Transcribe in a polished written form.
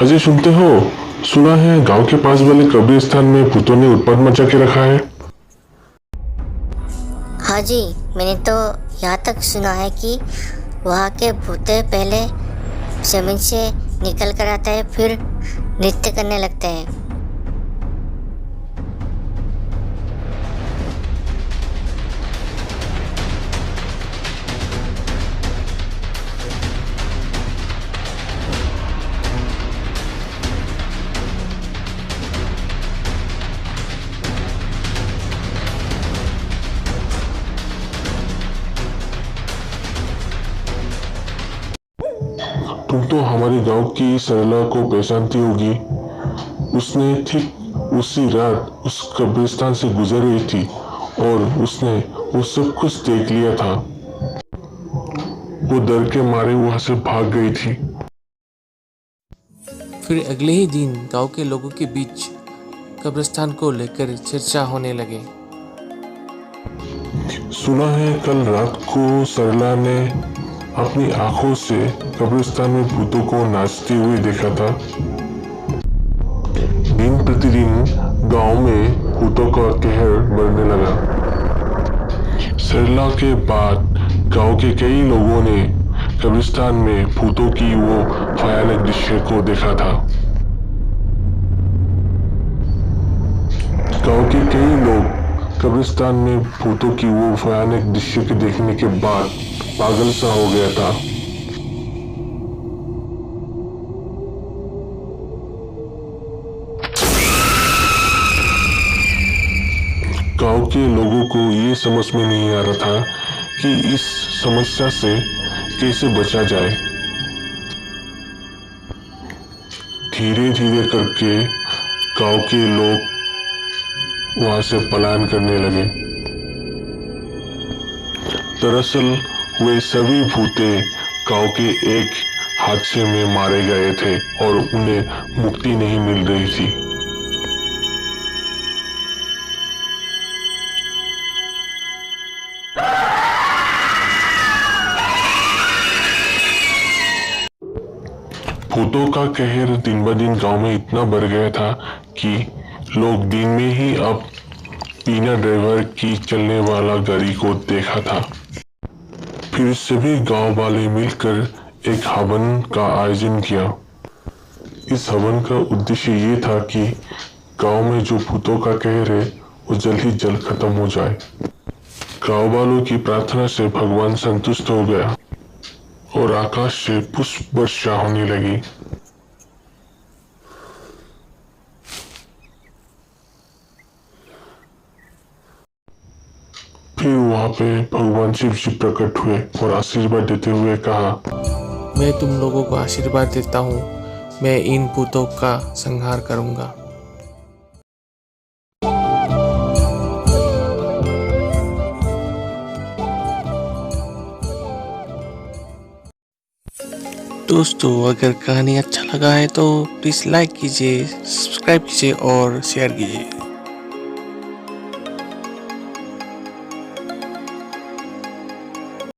अजय सुनते हो, सुना है गांव के पास वाले कब्रिस्तान में भूतों ने उत्पात मचा के रखा है। हाँ जी, मैंने तो यहाँ तक सुना है कि वहाँ के भूते पहले जमीन से निकल कर आता है, फिर नृत्य करने लगते हैं। तुम तो हमारे गांव की सरला को पहचानती होगी। उसने ठीक उसी रात उस कब्रिस्तान से गुजर रही थी और उसने वो सब कुछ देख लिया था। वो डर के मारे वहां से भाग गई थी। फिर अगले ही दिन गांव के लोगों के बीच कब्रिस्तान को लेकर चर्चा होने लगे। सुना है कल रात को सरला ने अपनी आंखों से कब्रिस्तान में भूतों को नाचते हुए देखा था। दिन प्रतिदिन गांव में भूतों का कहर बढ़ने लगा। सरला के बाद गांव के कई लोगों ने कब्रिस्तान में भूतों की वो भयानक दृश्य को देखा था। गांव के कई लोग कब्रिस्तान में भूतों की वो भयानक दृश्य के देखने के बाद पागल सा हो गया था। गांव के लोगों को ये समझ में नहीं आ रहा था कि इस समस्या से कैसे बचा जाए। धीरे धीरे करके गांव के लोग वहां से पलायन करने लगे। दरअसल वे सभी भूते गांव के एक हादसे में मारे गए थे और उन्हें मुक्ति नहीं मिल रही थी। भूतों का कहर दिन ब दिन गांव में इतना बढ़ गया था कि लोग दिन में ही अब बिना ड्राइवर की चलने वाला गाड़ी को देखा था। फिर सभी गांव वाले मिलकर एक हवन का आयोजन किया। इस हवन का उद्देश्य ये था कि गांव में जो भूतों का कहर है वो जल्द ही जल्द खत्म हो जाए। गांव वालों की प्रार्थना से भगवान संतुष्ट हो गया और आकाश से पुष्प वर्षा होने लगी। फिर वहां पे भगवान शिव जी प्रकट हुए और आशीर्वाद देते हुए कहा, मैं तुम लोगों को आशीर्वाद देता हूँ, मैं इन भूतों का संहार करूँगा। दोस्तों, अगर कहानी अच्छा लगा है तो प्लीज़ लाइक कीजिए, सब्सक्राइब कीजिए और शेयर कीजिए।